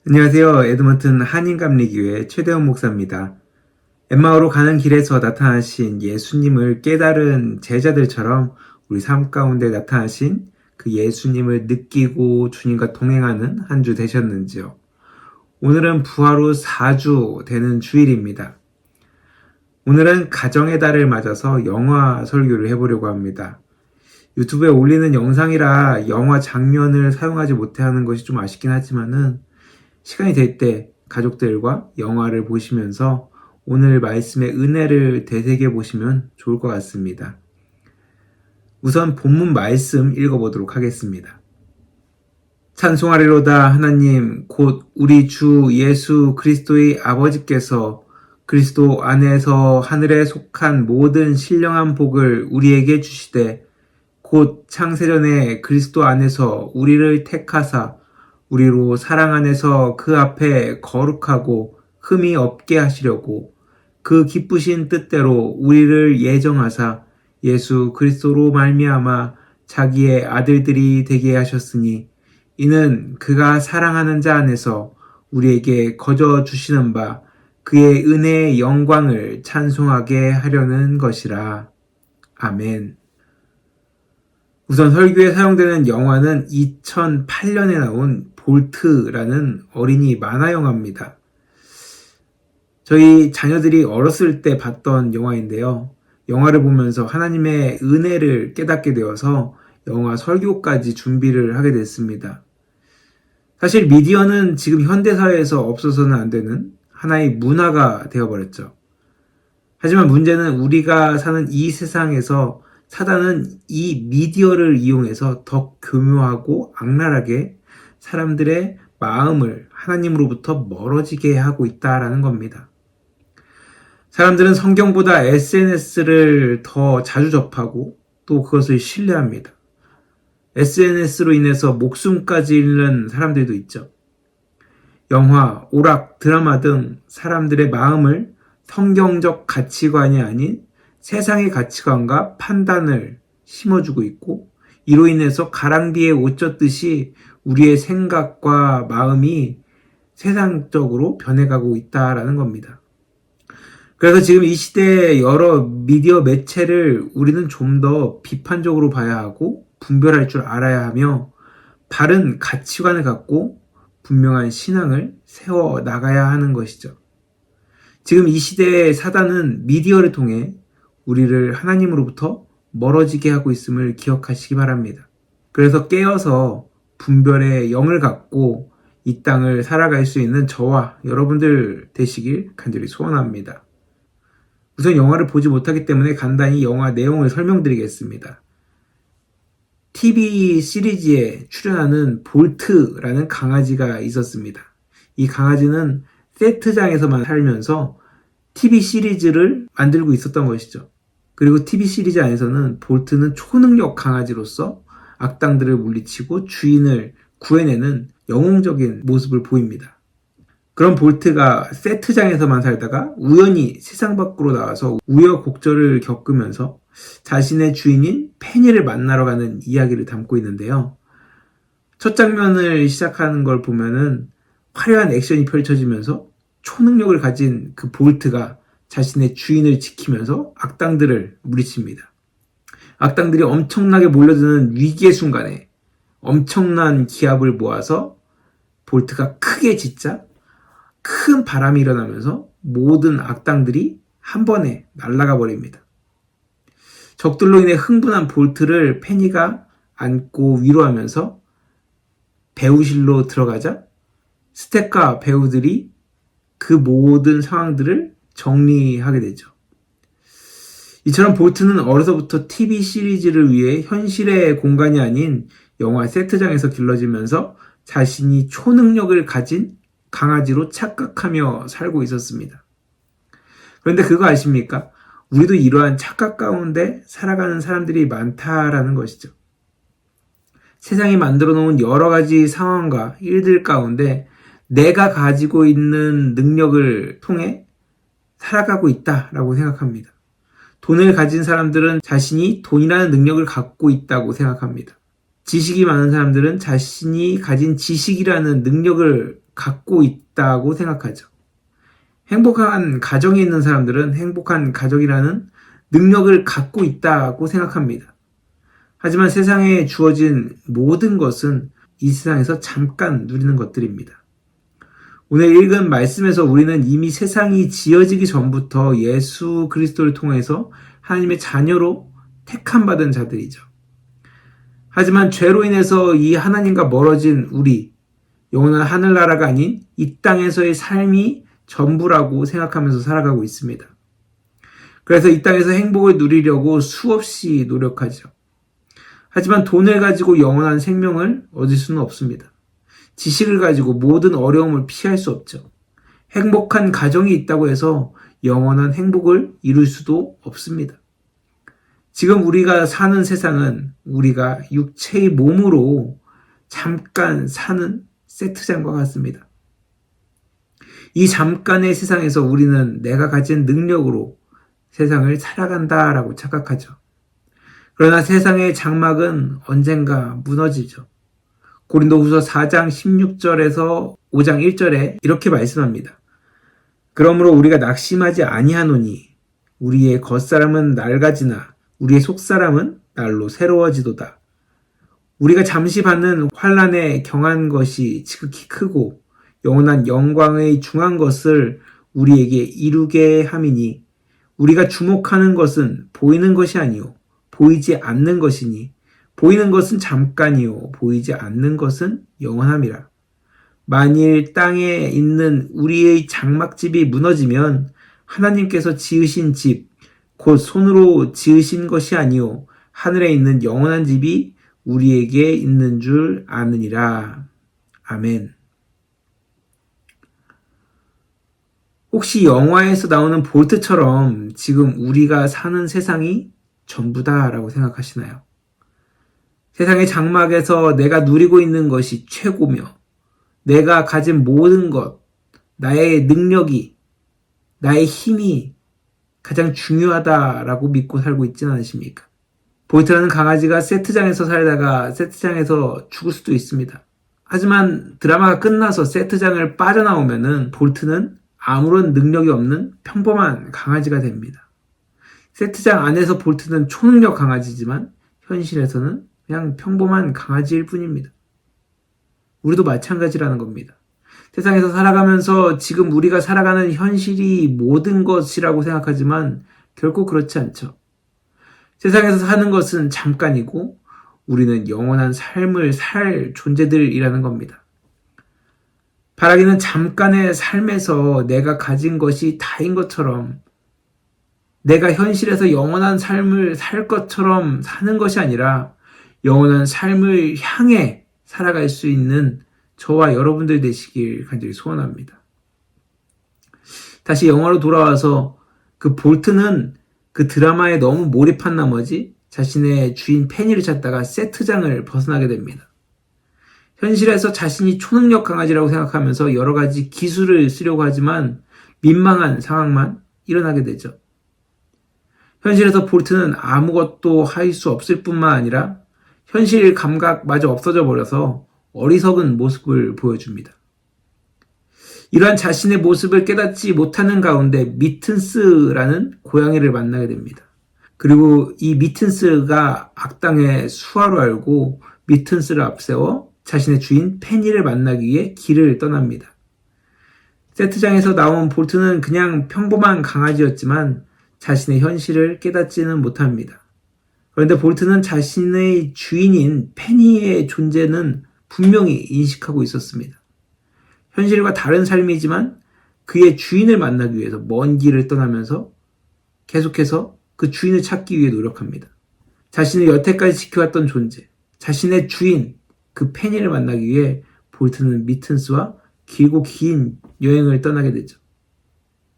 안녕하세요. 에드먼튼 한인감리교회 최대원 목사입니다. 엠마오로 가는 길에서 나타나신 예수님을 깨달은 제자들처럼 우리 삶 가운데 나타나신 그 예수님을 느끼고 주님과 동행하는 한 주 되셨는지요? 오늘은 부활 후 4주 되는 주일입니다. 오늘은 가정의 달을 맞아서 영화 설교를 해보려고 합니다. 유튜브에 올리는 영상이라 영화 장면을 사용하지 못하는 것이 좀 아쉽긴 하지만은 시간이 될 때 가족들과 영화를 보시면서 오늘 말씀의 은혜를 되새겨 보시면 좋을 것 같습니다. 우선 본문 말씀 읽어보도록 하겠습니다. 찬송하리로다 하나님 곧 우리 주 예수 그리스도의 아버지께서 그리스도 안에서 하늘에 속한 모든 신령한 복을 우리에게 주시되 곧 창세전에 그리스도 안에서 우리를 택하사 우리로 사랑 안에서 그 앞에 거룩하고 흠이 없게 하시려고 그 기쁘신 뜻대로 우리를 예정하사 예수 그리스도로 말미암아 자기의 아들들이 되게 하셨으니 이는 그가 사랑하는 자 안에서 우리에게 거저 주시는 바 그의 은혜의 영광을 찬송하게 하려는 것이라. 아멘. 우선 설교에 사용되는 영화는 2008년에 나온 볼트라는 어린이 만화 영화입니다. 저희 자녀들이 어렸을 때 봤던 영화인데요. 영화를 보면서 하나님의 은혜를 깨닫게 되어서 영화 설교까지 준비를 하게 됐습니다. 사실 미디어는 지금 현대사회에서 없어서는 안 되는 하나의 문화가 되어버렸죠. 하지만 문제는 우리가 사는 이 세상에서 사단은 이 미디어를 이용해서 더 교묘하고 악랄하게 사람들의 마음을 하나님으로부터 멀어지게 하고 있다라는 겁니다. 사람들은 성경보다 SNS를 더 자주 접하고 또 그것을 신뢰합니다. SNS로 인해서 목숨까지 잃는 사람들도 있죠. 영화, 오락, 드라마 등 사람들의 마음을 성경적 가치관이 아닌 세상의 가치관과 판단을 심어주고 있고 이로 인해서 가랑비에 옷 젖듯이 우리의 생각과 마음이 세상적으로 변해가고 있다라는 겁니다. 그래서 지금 이 시대의 여러 미디어 매체를 우리는 좀 더 비판적으로 봐야 하고 분별할 줄 알아야 하며 바른 가치관을 갖고 분명한 신앙을 세워 나가야 하는 것이죠. 지금 이 시대의 사단은 미디어를 통해 우리를 하나님으로부터 멀어지게 하고 있음을 기억하시기 바랍니다. 그래서 깨어서 분별의 영을 갖고 이 땅을 살아갈 수 있는 저와 여러분들 되시길 간절히 소원합니다. 우선 영화를 보지 못하기 때문에 간단히 영화 내용을 설명드리겠습니다. TV 시리즈에 출연하는 볼트라는 강아지가 있었습니다. 이 강아지는 세트장에서만 살면서 TV 시리즈를 만들고 있었던 것이죠. 그리고 TV 시리즈 안에서는 볼트는 초능력 강아지로서 악당들을 물리치고 주인을 구해내는 영웅적인 모습을 보입니다. 그런 볼트가 세트장에서만 살다가 우연히 세상 밖으로 나와서 우여곡절을 겪으면서 자신의 주인인 페니를 만나러 가는 이야기를 담고 있는데요. 첫 장면을 시작하는 걸 보면은 화려한 액션이 펼쳐지면서 초능력을 가진 그 볼트가 자신의 주인을 지키면서 악당들을 물리칩니다. 악당들이 엄청나게 몰려드는 위기의 순간에 엄청난 기압을 모아서 볼트가 크게 짖자 큰 바람이 일어나면서 모든 악당들이 한 번에 날아가 버립니다. 적들로 인해 흥분한 볼트를 페니가 안고 위로하면서 배우실로 들어가자 스태프와 배우들이 그 모든 상황들을 정리하게 되죠. 이처럼 볼트는 어려서부터 TV 시리즈를 위해 현실의 공간이 아닌 영화 세트장에서 길러지면서 자신이 초능력을 가진 강아지로 착각하며 살고 있었습니다. 그런데 그거 아십니까? 우리도 이러한 착각 가운데 살아가는 사람들이 많다라는 것이죠. 세상이 만들어 놓은 여러 가지 상황과 일들 가운데 내가 가지고 있는 능력을 통해 살아가고 있다라고 생각합니다. 돈을 가진 사람들은 자신이 돈이라는 능력을 갖고 있다고 생각합니다. 지식이 많은 사람들은 자신이 가진 지식이라는 능력을 갖고 있다고 생각하죠. 행복한 가정에 있는 사람들은 행복한 가족이라는 능력을 갖고 있다고 생각합니다. 하지만 세상에 주어진 모든 것은 이 세상에서 잠깐 누리는 것들입니다. 오늘 읽은 말씀에서 우리는 이미 세상이 지어지기 전부터 예수 그리스도를 통해서 하나님의 자녀로 택함받은 자들이죠. 하지만 죄로 인해서 이 하나님과 멀어진 우리, 영원한 하늘나라가 아닌 이 땅에서의 삶이 전부라고 생각하면서 살아가고 있습니다. 그래서 이 땅에서 행복을 누리려고 수없이 노력하죠. 하지만 돈을 가지고 영원한 생명을 얻을 수는 없습니다. 지식을 가지고 모든 어려움을 피할 수 없죠. 행복한 가정이 있다고 해서 영원한 행복을 이룰 수도 없습니다. 지금 우리가 사는 세상은 우리가 육체의 몸으로 잠깐 사는 세트장과 같습니다. 이 잠깐의 세상에서 우리는 내가 가진 능력으로 세상을 살아간다라고 착각하죠. 그러나 세상의 장막은 언젠가 무너지죠. 고린도후서 4장 16절에서 5장 1절에 이렇게 말씀합니다. 그러므로 우리가 낙심하지 아니하노니 우리의 겉사람은 낡아지나 우리의 속사람은 날로 새로워지도다. 우리가 잠시 받는 환난에 경한 것이 지극히 크고 영원한 영광의 중한 것을 우리에게 이루게 함이니 우리가 주목하는 것은 보이는 것이 아니요 보이지 않는 것이니 보이는 것은 잠깐이요 보이지 않는 것은 영원함이라. 만일 땅에 있는 우리의 장막집이 무너지면 하나님께서 지으신 집 곧 손으로 지으신 것이 아니요 하늘에 있는 영원한 집이 우리에게 있는 줄 아느니라. 아멘. 혹시 영화에서 나오는 볼트처럼 지금 우리가 사는 세상이 전부다라고 생각하시나요? 세상의 장막에서 내가 누리고 있는 것이 최고며 내가 가진 모든 것, 나의 능력이, 나의 힘이 가장 중요하다라고 믿고 살고 있지는 않으십니까? 볼트라는 강아지가 세트장에서 살다가 세트장에서 죽을 수도 있습니다. 하지만 드라마가 끝나서 세트장을 빠져나오면은 볼트는 아무런 능력이 없는 평범한 강아지가 됩니다. 세트장 안에서 볼트는 초능력 강아지지만 현실에서는 그냥 평범한 강아지일 뿐입니다. 우리도 마찬가지라는 겁니다. 세상에서 살아가면서 지금 우리가 살아가는 현실이 모든 것이라고 생각하지만 결코 그렇지 않죠. 세상에서 사는 것은 잠깐이고 우리는 영원한 삶을 살 존재들이라는 겁니다. 바라기는 잠깐의 삶에서 내가 가진 것이 다인 것처럼 내가 현실에서 영원한 삶을 살 것처럼 사는 것이 아니라 영원한 삶을 향해 살아갈 수 있는 저와 여러분들 되시길 간절히 소원합니다. 다시 영화로 돌아와서 그 볼트는 그 드라마에 너무 몰입한 나머지 자신의 주인 페니를 찾다가 세트장을 벗어나게 됩니다. 현실에서 자신이 초능력 강아지라고 생각하면서 여러 가지 기술을 쓰려고 하지만 민망한 상황만 일어나게 되죠. 현실에서 볼트는 아무것도 할 수 없을 뿐만 아니라 현실 감각마저 없어져 버려서 어리석은 모습을 보여줍니다. 이러한 자신의 모습을 깨닫지 못하는 가운데 미튼스라는 고양이를 만나게 됩니다. 그리고 이 미튼스가 악당의 수하로 알고 미튼스를 앞세워 자신의 주인 페니를 만나기 위해 길을 떠납니다. 세트장에서 나온 볼트는 그냥 평범한 강아지였지만 자신의 현실을 깨닫지는 못합니다. 그런데 볼트는 자신의 주인인 페니의 존재는 분명히 인식하고 있었습니다. 현실과 다른 삶이지만 그의 주인을 만나기 위해서 먼 길을 떠나면서 계속해서 그 주인을 찾기 위해 노력합니다. 자신을 여태까지 지켜왔던 존재, 자신의 주인, 그 페니를 만나기 위해 볼트는 미튼스와 길고 긴 여행을 떠나게 되죠.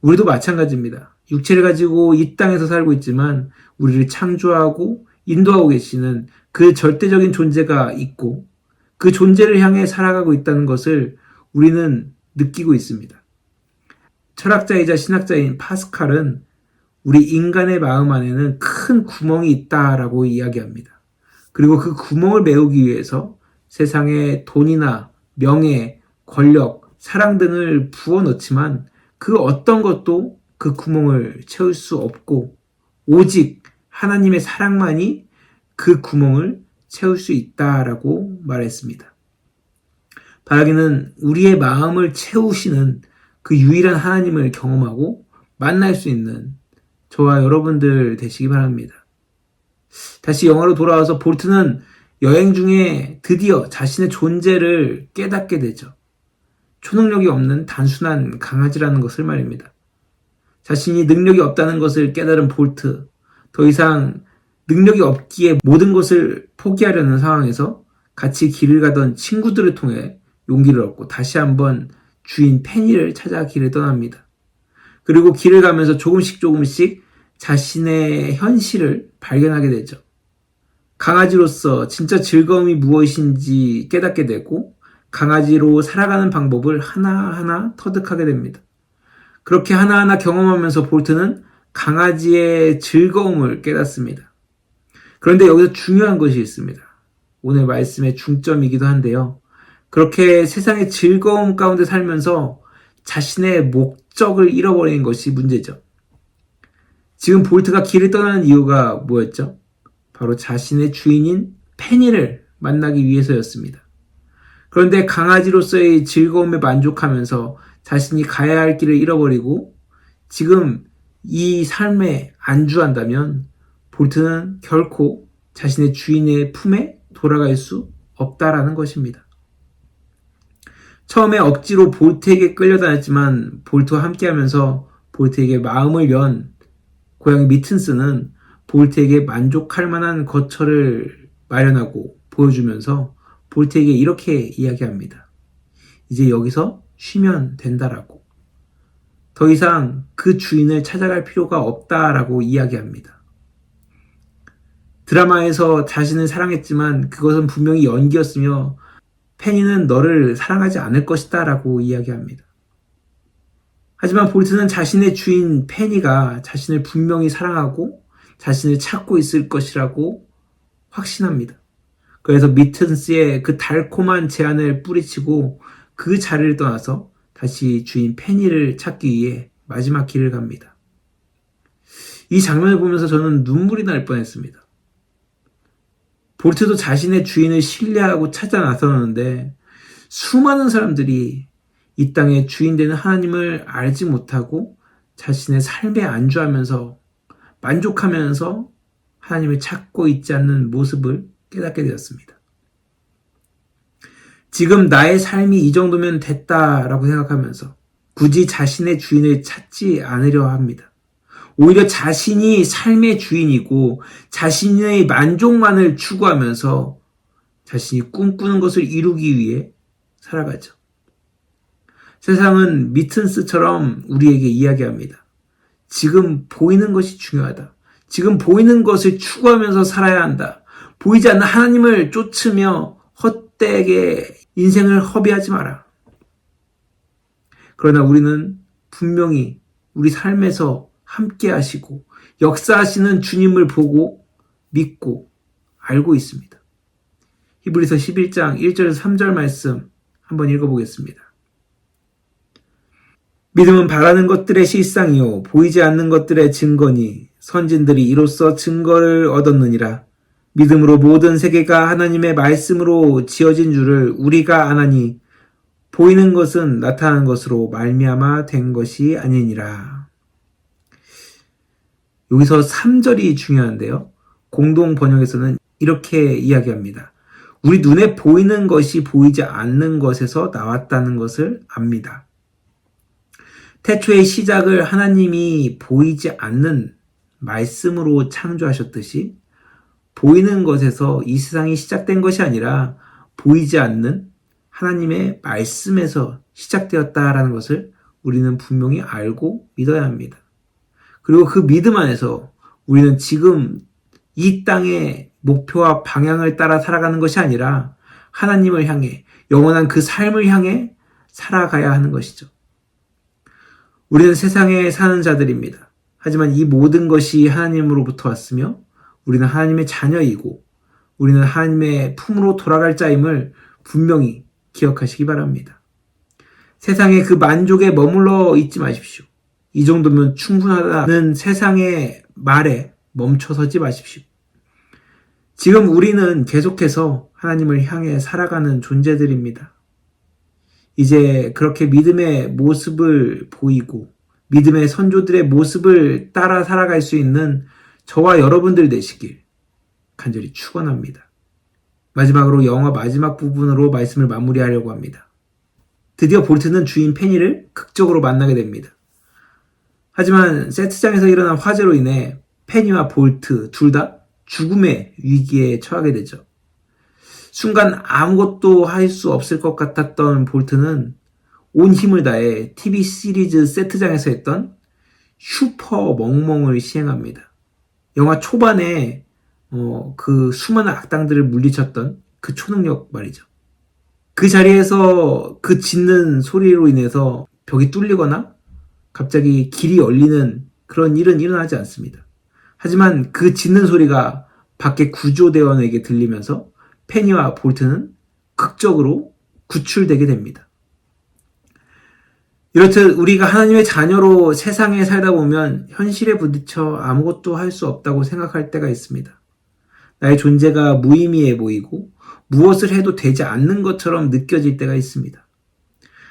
우리도 마찬가지입니다. 육체를 가지고 이 땅에서 살고 있지만 우리를 창조하고 인도하고 계시는 그 절대적인 존재가 있고 그 존재를 향해 살아가고 있다는 것을 우리는 느끼고 있습니다. 철학자이자 신학자인 파스칼은 우리 인간의 마음 안에는 큰 구멍이 있다라고 이야기합니다. 그리고 그 구멍을 메우기 위해서 세상의 돈이나 명예, 권력, 사랑 등을 부어 넣지만 그 어떤 것도 그 구멍을 채울 수 없고 오직 하나님의 사랑만이 그 구멍을 채울 수 있다라고 말했습니다. 바라기는 우리의 마음을 채우시는 그 유일한 하나님을 경험하고 만날 수 있는 저와 여러분들 되시기 바랍니다. 다시 영화로 돌아와서 볼트는 여행 중에 드디어 자신의 존재를 깨닫게 되죠. 초능력이 없는 단순한 강아지라는 것을 말입니다. 자신이 능력이 없다는 것을 깨달은 볼트, 더 이상 능력이 없기에 모든 것을 포기하려는 상황에서 같이 길을 가던 친구들을 통해 용기를 얻고 다시 한번 주인 페니를 찾아 길을 떠납니다. 그리고 길을 가면서 조금씩 자신의 현실을 발견하게 되죠. 강아지로서 진짜 즐거움이 무엇인지 깨닫게 되고 강아지로 살아가는 방법을 하나하나 터득하게 됩니다. 그렇게 하나하나 경험하면서 볼트는 강아지의 즐거움을 깨닫습니다. 그런데 여기서 중요한 것이 있습니다. 오늘 말씀의 중점이기도 한데요. 그렇게 세상의 즐거움 가운데 살면서 자신의 목적을 잃어버리는 것이 문제죠. 지금 볼트가 길을 떠나는 이유가 뭐였죠? 바로 자신의 주인인 페니를 만나기 위해서였습니다. 그런데 강아지로서의 즐거움에 만족하면서 자신이 가야 할 길을 잃어버리고 지금 이 삶에 안주한다면 볼트는 결코 자신의 주인의 품에 돌아갈 수 없다라는 것입니다. 처음에 억지로 볼트에게 끌려다녔지만 볼트와 함께하면서 볼트에게 마음을 연 고양이 미튼스는 볼트에게 만족할 만한 거처를 마련하고 보여주면서 볼트에게 이렇게 이야기합니다. 이제 여기서 쉬면 된다라고. 더 이상 그 주인을 찾아갈 필요가 없다라고 이야기합니다. 드라마에서 자신을 사랑했지만 그것은 분명히 연기였으며 페니는 너를 사랑하지 않을 것이다 라고 이야기합니다. 하지만 볼트는 자신의 주인 페니가 자신을 분명히 사랑하고 자신을 찾고 있을 것이라고 확신합니다. 그래서 미튼스의 그 달콤한 제안을 뿌리치고 그 자리를 떠나서 다시 주인 페니를 찾기 위해 마지막 길을 갑니다. 이 장면을 보면서 저는 눈물이 날 뻔했습니다. 볼트도 자신의 주인을 신뢰하고 찾아 나서는데 수많은 사람들이 이 땅의 주인 되는 하나님을 알지 못하고 자신의 삶에 안주하면서 만족하면서 하나님을 찾고 있지 않는 모습을 깨닫게 되었습니다. 지금 나의 삶이 이 정도면 됐다라고 생각하면서 굳이 자신의 주인을 찾지 않으려 합니다. 오히려 자신이 삶의 주인이고 자신의 만족만을 추구하면서 자신이 꿈꾸는 것을 이루기 위해 살아가죠. 세상은 미튼스처럼 우리에게 이야기합니다. 지금 보이는 것이 중요하다. 지금 보이는 것을 추구하면서 살아야 한다. 보이지 않는 하나님을 쫓으며 헛되게 인생을 허비하지 마라. 그러나 우리는 분명히 우리 삶에서 함께 하시고 역사하시는 주님을 보고 믿고 알고 있습니다. 히브리서 11장 1절에서 3절 말씀 한번 읽어보겠습니다. 믿음은 바라는 것들의 실상이요 보이지 않는 것들의 증거니 선진들이 이로써 증거를 얻었느니라. 믿음으로 모든 세계가 하나님의 말씀으로 지어진 줄을 우리가 아나니 보이는 것은 나타난 것으로 말미암아 된 것이 아니니라. 여기서 3절이 중요한데요. 공동 번역에서는 이렇게 이야기합니다. 우리 눈에 보이는 것이 보이지 않는 것에서 나왔다는 것을 압니다. 태초의 시작을 하나님이 보이지 않는 말씀으로 창조하셨듯이 보이는 것에서 이 세상이 시작된 것이 아니라 보이지 않는 하나님의 말씀에서 시작되었다라는 것을 우리는 분명히 알고 믿어야 합니다. 그리고 그 믿음 안에서 우리는 지금 이 땅의 목표와 방향을 따라 살아가는 것이 아니라 하나님을 향해 영원한 그 삶을 향해 살아가야 하는 것이죠. 우리는 세상에 사는 자들입니다. 하지만 이 모든 것이 하나님으로부터 왔으며 우리는 하나님의 자녀이고 우리는 하나님의 품으로 돌아갈 자임을 분명히 기억하시기 바랍니다. 세상의 그 만족에 머물러 있지 마십시오. 이 정도면 충분하다는 세상의 말에 멈춰서지 마십시오. 지금 우리는 계속해서 하나님을 향해 살아가는 존재들입니다. 이제 그렇게 믿음의 모습을 보이고 믿음의 선조들의 모습을 따라 살아갈 수 있는 저와 여러분들 되시길 간절히 축원합니다. 마지막으로 영화 마지막 부분으로 말씀을 마무리하려고 합니다. 드디어 볼트는 주인 페니를 극적으로 만나게 됩니다. 하지만 세트장에서 일어난 화재로 인해 페니와 볼트 둘 다 죽음의 위기에 처하게 되죠. 순간 아무것도 할 수 없을 것 같았던 볼트는 온 힘을 다해 TV 시리즈 세트장에서 했던 슈퍼 멍멍을 시행합니다. 영화 초반에 그 수많은 악당들을 물리쳤던 그 초능력 말이죠. 그 자리에서 그 짖는 소리로 인해서 벽이 뚫리거나 갑자기 길이 열리는 그런 일은 일어나지 않습니다. 하지만 그 짖는 소리가 밖에 구조대원에게 들리면서 페니와 볼트는 극적으로 구출되게 됩니다. 이렇듯 우리가 하나님의 자녀로 세상에 살다 보면 현실에 부딪혀 아무것도 할 수 없다고 생각할 때가 있습니다. 나의 존재가 무의미해 보이고 무엇을 해도 되지 않는 것처럼 느껴질 때가 있습니다.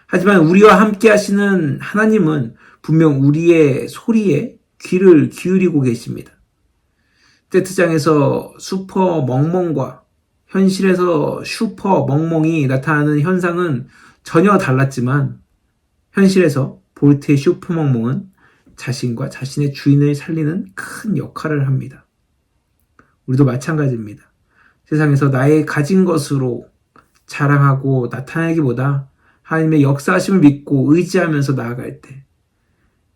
하지만 우리와 함께 하시는 하나님은 분명 우리의 소리에 귀를 기울이고 계십니다. 세트장에서 슈퍼 멍멍과 현실에서 슈퍼 멍멍이 나타나는 현상은 전혀 달랐지만 현실에서 볼트의 슈퍼 멍멍은 자신과 자신의 주인을 살리는 큰 역할을 합니다. 우리도 마찬가지입니다. 세상에서 나의 가진 것으로 자랑하고 나타내기보다 하나님의 역사하심을 믿고 의지하면서 나아갈 때,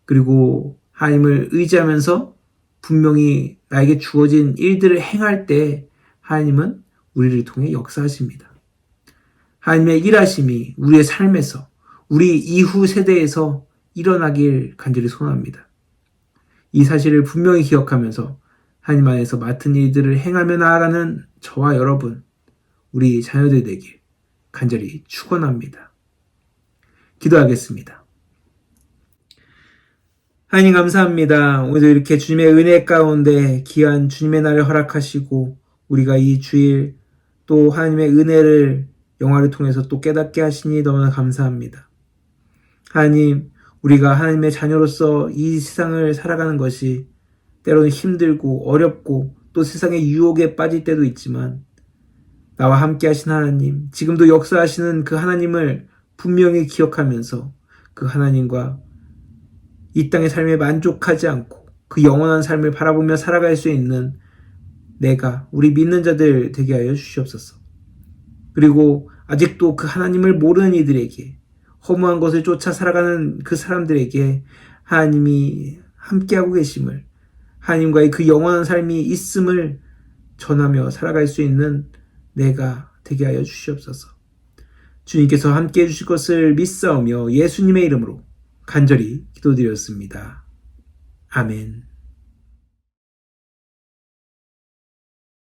그리고 하나님을 의지하면서 분명히 나에게 주어진 일들을 행할 때 하나님은 우리를 통해 역사하십니다. 하나님의 일하심이 우리의 삶에서, 우리 이후 세대에서 일어나길 간절히 소원합니다. 이 사실을 분명히 기억하면서 하나님 안에서 맡은 일들을 행하며 나아가는 저와 여러분, 우리 자녀들 되길 간절히 축원합니다. 기도하겠습니다. 하나님 감사합니다. 오늘도 이렇게 주님의 은혜 가운데 귀한 주님의 날을 허락하시고 우리가 이 주일 또 하나님의 은혜를 영화를 통해서 또 깨닫게 하시니 너무나 감사합니다. 하나님, 우리가 하나님의 자녀로서 이 세상을 살아가는 것이 때로는 힘들고 어렵고 또 세상의 유혹에 빠질 때도 있지만 나와 함께 하신 하나님, 지금도 역사하시는 그 하나님을 분명히 기억하면서 그 하나님과 이 땅의 삶에 만족하지 않고 그 영원한 삶을 바라보며 살아갈 수 있는 내가, 우리 믿는 자들 되게 하여 주시옵소서. 그리고 아직도 그 하나님을 모르는 이들에게, 허무한 것을 쫓아 살아가는 그 사람들에게 하나님이 함께하고 계심을, 하나님과의 그 영원한 삶이 있음을 전하며 살아갈 수 있는 내가 되게 하여 주시옵소서. 주님께서 함께해 주실 것을 믿사오며 예수님의 이름으로 간절히 기도드렸습니다. 아멘.